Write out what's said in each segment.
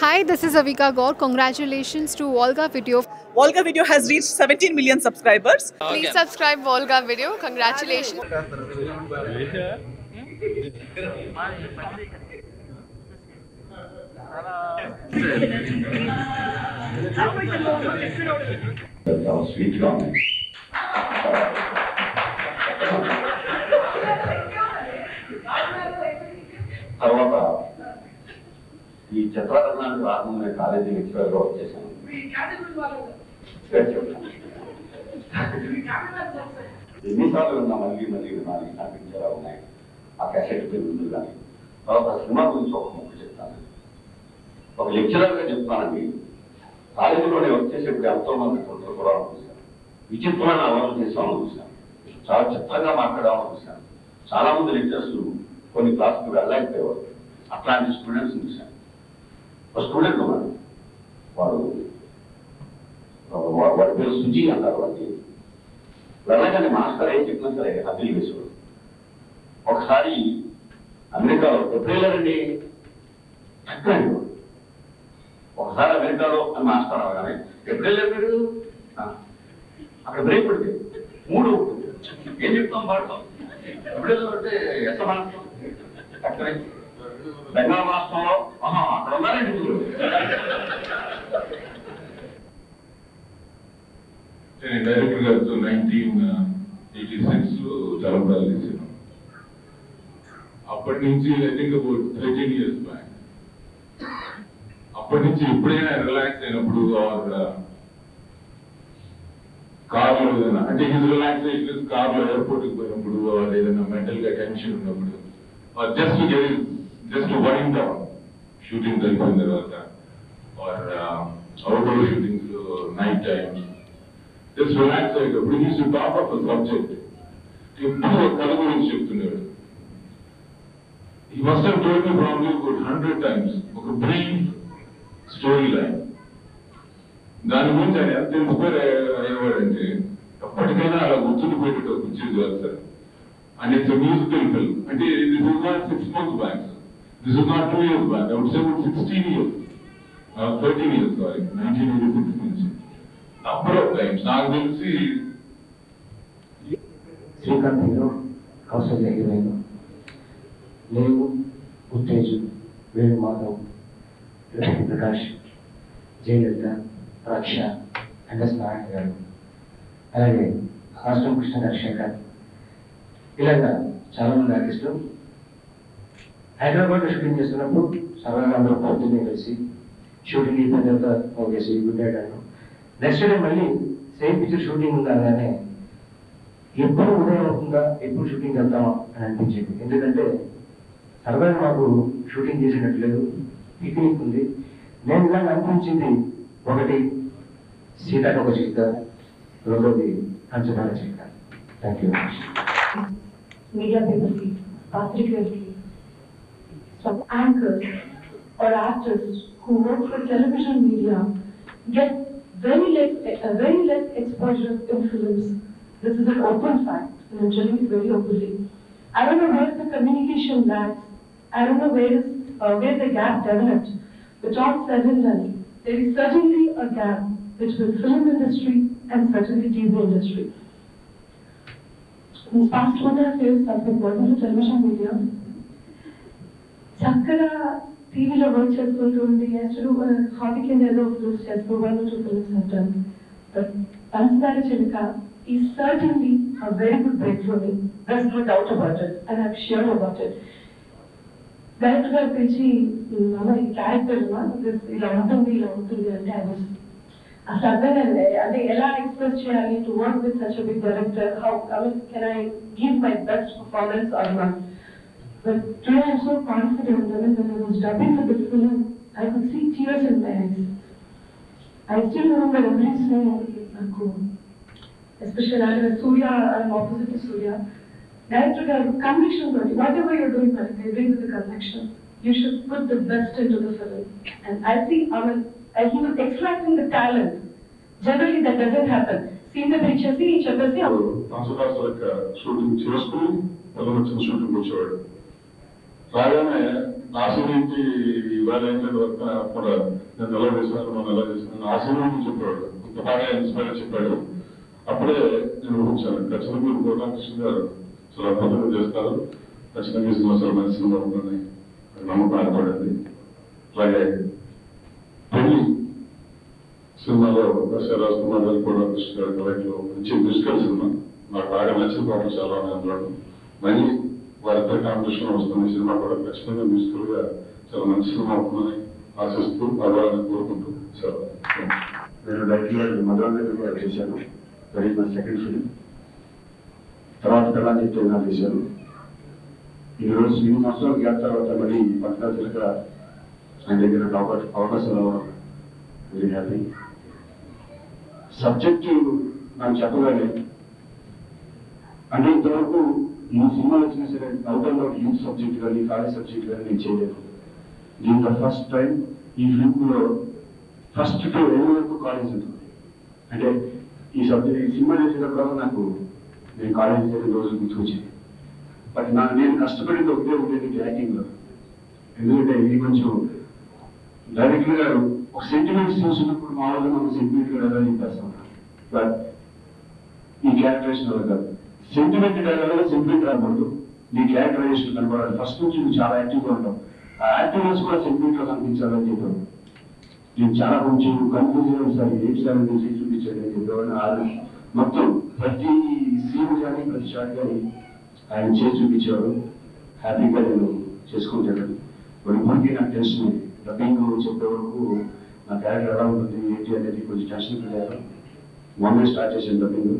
Hi, this is Avika Gaur. Congratulations to Volga Video. Volga Video has reached 17 million subscribers. Please subscribe Volga Video. Congratulations. స్వీట్గా ఉన్నాయి. తర్వాత ఈ చిత్రకరణానికి రాకుండా college లెక్చరర్గా వచ్చేసాను. ఎన్నిసార్లు విన్నా మళ్ళీ మళ్ళీ వినాలి అనిపించేలా ఉన్నాయి ఆ క్యాసెట్ పేరు ఉంది. కానీ తర్వాత సినిమా గురించి ఒక ముక్క చెప్తాను. ఒక లెక్చరర్గా చెప్తానండి. కాలేజీలోనే వచ్చేసేప్పుడు ఎంతో మంది తొందర కూడా చూశాను. విచిత్రమైన అలవాటు చేసామని చూశాను. చాలా చిత్రంగా మాట్లాడామని చూశాను. చాలా మంది లెక్చర్స్ కొన్ని క్లాసులు వెళ్ళలేకపోయేవారు. అట్లాంటి స్టూడెంట్స్ చూశాను. ఒక స్టూడెంట్ ఉన్నాడు. వాడి పేరు సుజీ అంటారు. వాడికి వెళ్ళగానే మాస్టర్ ఏం చెప్పినా సరే అద్దెలు వేసేవాడు. ఒకసారి అమెరికాలో ఎప్పుడేళ్ళండి చక్కని ఒకసారి అమెరికాలో అని మాస్టర్ అవగానే ఎప్పుడెళ్ళారు మీరు అక్కడ బ్రేక్ పడితే 3 ఏం చెప్తాం పాడతాం. ఎప్పుడెళ్ళారంటే ఎంత మాస్టర్ చక్కని బెంగాల్ రాష్ట్రంలో అక్కడ ఉన్నారండి మీరు. నేను డైరెక్టర్ గారితో 1986 లో జలపడాలు తీసాను. అప్పటి నుంచి I think about 13 years back. అప్పటి నుంచి ఎప్పుడైనా రిలాక్స్ అయినప్పుడు కార్లో ఏదైనా అంటే హిజ్ రిలాక్సేషన్ కార్లో ఎయిర్పోర్ట్ కి పోయినప్పుడు ఏదైనా మెంటల్ గా టెన్షన్ ఉన్నప్పుడు జస్ట్ వైండ్ డౌన్ షూటింగ్ అయిపోయిన తర్వాత outdoor shootings night time just relax అయ్యేటప్పుడు he should talk of subject. ఎప్పుడు ఒక కథ గురించి చెప్తున్నాడు. He must have told me probably about 100 times ఒక బ్రీఫ్ స్టోరీ లైన్. దాని గురించి ఆయన ఎంత ఇన్స్పైర్ అయ్యేవాడంటే ఎప్పటికైనా అలా గుర్తుండిపోయేటట్టు కూర్చొని కాదు sir. And it's musical film. అంటే this is not 6 months back sir. This is not 2 years back. I would say about 16 years 13 years sorry 1986 నుంచి నంబర్ ఆఫ్ టైమ్స్ నాకు తెలిసి శ్రీకాంత్ హీరో, కౌశల్య హీరోయిన్, నేను ఉత్తేజు, వేణు మాధవ్, లక్ష్మీ ప్రకాష్, జయలలిత, రక్ష, ఎంఎస్ నారాయణ గారు, అలాగే రాష్ట్రం కృష్ణ గారు, శేఖర్, ఇలాగా చాలా మంది ఆర్టిస్టులు హైదరాబాద్లో షూటింగ్ చేస్తున్నప్పుడు సరదాగా అందరూ పొద్దున్నే కలిసి షూటింగ్ అయిపోయిన తర్వాత పోగేసి గుడ్ నైట్ అన్నాం. నెక్స్ట్ డే మళ్ళీ సేమ్ పిక్చర్ షూటింగ్ ఉందనగానే ఎప్పుడు ఉదయం అవుతుందా, ఎప్పుడు షూటింగ్ వెళ్తామా అని అనిపించింది. ఎందుకంటే సరదాగా మాకు షూటింగ్ చేసినట్లేదు, పిక్నిక్ ఉంది. నేను ఇలాగ అనిపించింది, ఒకటి సీతాకొక చిక్క, రెండోది పంచదార చిక్క. Thank you. మీడియా పీపుల్కి, పాత్రికేయులకి, some anchors or actors who work for television media get very less exposure in films. This is an open fact, and I'm telling you very openly. I don't know where the communication lags. I don't know where the gap developed. But John said it, and there is certainly a gap between film industry and certainly TV industry. In the past 1.5 years, I've been working in television media. చక్కగా టీవీలో work చేసుకుంటుంది. హాబీకి ఏదో films చేస్తూ 1 or 2 films ఉంటాను. But పంచదార చిలుక is certainly a very good break for me. There's no doubt about it, and I'm sure about it. Director గారు పిలిచి ఈ క్యారెక్టర్ ఇలా ఉంటుంది అంటే అసలు అర్థమైంది. అంటే ఎలా ఎక్స్ప్రెస్ చేయాలి to work with such a big director. How can I give my best performance or not. But today I'm so confident that when I was dubbing for the film, I could see tears in my eyes. I still remember every scene. Especially after Surya, I'm opposite to Surya. Director got conviction, whatever you're doing, they bring with the conviction. You should put the best into the film. And I see, he was extracting the talent. Generally, that doesn't happen. See the picture, see each other, see. Shooting చేసుకుని వచ్చిన shooting వచ్చేవాడు. రాగానే ఆ సినిమాకి ఇవాళ ఏంటంటే work కూడా నేను ఎలా చేశాను మనం ఎలా చేశాను ఆ సినిమా చెప్పాడు ఇంత బాగా ఇన్స్పైర్ చెప్పాడు. అప్పుడే నేను ఊహించాను ఖచ్చితంగా మీరు గోపాలకృష్ణ గారు చాలా అద్భుతంగా చేస్తారు, ఖచ్చితంగా ఈ సినిమా చాలా మంచి సినిమా ఉందని నమ్మకం ఏర్పడింది. అలాగే పెళ్లి సినిమాలో రాజ్ కుమార్ గారు కూడా కృష్ణ గారి కలెక్ట్లో మంచి మ్యూజికల్ సినిమా నాకు బాగా నచ్చిన పాటలు చాలా అందులో. మళ్ళీ వారిద్దరి కాంపిటీషన్ వస్తుంది. ఈ సినిమా కూడా ఖచ్చితంగా మ్యూజికల్ గా చాలా మంచి సినిమా అవుతుందని ఆశిస్తూ అవ్వాలని కోరుకుంటూ సెలవు. నేను డైరెక్టర్ మధురాంధ్ర కూడా చేశాను. Very my second film. తర్వాత కళా చిత్రంగా చేశాను. ఈరోజు 8 సంవత్సరాల గ్యాప్ తర్వాత మళ్ళీ పట్నా చిలక ఆయన దగ్గర అవకాశం రావడం వెరీ హ్యాపీ. సబ్జెక్టు నాకు చెప్పగానే అంటే ఇంతవరకు ఈ సినిమాలు వచ్చినా సరే out and out youth subject కానీ కాలేజ్ సబ్జెక్ట్ కానీ నేను చేయలేదు. దీంట్లో ఫస్ట్ టైం ఈ ఫిల్మ్లో ఫస్ట్ టు ఎండ్ వరకు కాలేజ్ ఉంటుంది. అంటే ఈ సబ్జెక్ట్ ఈ సినిమా చేసేటప్పుడు నాకు నేను కాలేజ్ చేసిన రోజులు గుర్తుకొచ్చింది. బట్ నేను కష్టపడింది ఒకటే యాక్టింగ్లో. ఎందుకంటే ఇది కొంచెం డైరెక్టర్ గారు ఒక సెంటిమెంట్స్ చూసినప్పుడు మామూలుగా మనం సెంటిమెంట్ ఎలా చెప్పేస్తాం. బట్ ఈ క్యారెక్టరైజేషన్ వల్ల కాదు, సెంటిమెంట్ డైలాగ్ సెంటిమెంట్ రాకూడదు, నీ క్యారెక్టరైజేషన్ కనపడాలి. ఫస్ట్ నుంచి నువ్వు చాలా యాక్టివ్గా ఉంటావు, ఆ యాక్టివ్నెస్ కూడా సెంటిమెంట్ లో కనిపించాలని చెప్పాను. నేను చాలా కొంచెం కన్ఫ్యూజన్ సార్ ఏం సార్ చేసి చూపించాడు అని చెప్పేవాడు. మొత్తం ప్రతి సీన్ కానీ ప్రతి షాట్ కానీ ఆయన చేసి చూపించేవాడు. హ్యాపీగా నేను చేసుకుంటాను. మరి ఇప్పటికీ నాకు టెన్షన్ డబ్బింగ్ చెప్పే వరకు నా క్యారెక్టర్ ఎలా ఉంటుంది ఏంటి అనేది కొంచెం టెన్షన్ ఫీల్ మొన్నే స్టార్ట్ చేశాను డబ్బింగ్.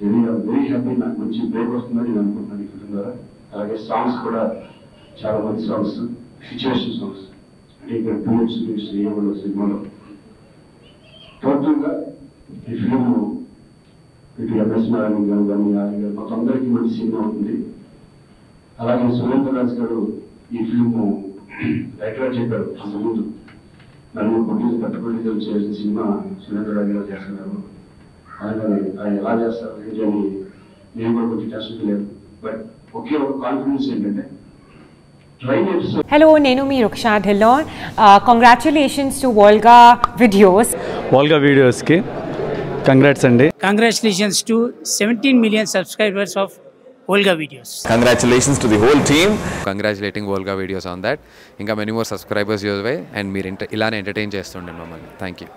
Very happy. నాకు మంచి బ్రేక్ వస్తుందని నేను అనుకుంటున్నాను ఈ ఫిల్మ్ ద్వారా. అలాగే సాంగ్స్ కూడా చాలా మంచి సాంగ్స్, సిచ్యువేషన్ సాంగ్స్. అంటే ఇక్కడ టూర్స్ ఏమో సినిమాలో టోటల్గా ఈ ఫిల్మ్ ఇటు ఎంఎస్ నారాయణ గారు కానీ ఆర్య గారు మొత్తం అందరికీ మంచి సినిమా అవుతుంది. అలాగే సురేంద్ర రాజ్ గారు ఈ ఫిల్మ్ డైరెక్టర్ చెప్పారు అంతకుముందు నన్ను ప్రొడ్యూసర్ చేసిన సినిమా సురేంద్ర రాజ్ గారు చేస్తున్నారు. ఆయన ఎలా చేస్తారు ఏంటి అని నేను కూడా కొంచెం టెన్షన్ లేదు. బట్ ఒకే ఒక కాన్ఫిడెన్స్ ఏంటంటే Hello, Nenu mi Ruksha Dhillon. Congratulations to Volga Videos. Volga Videos ki congrats andi. Congratulations to 17 million subscribers of Volga Videos. Congratulations to the whole team. Congratulating Volga Videos on that. Inka many more subscribers your way and meer ilane entertain chestunde mammalni. Thank you.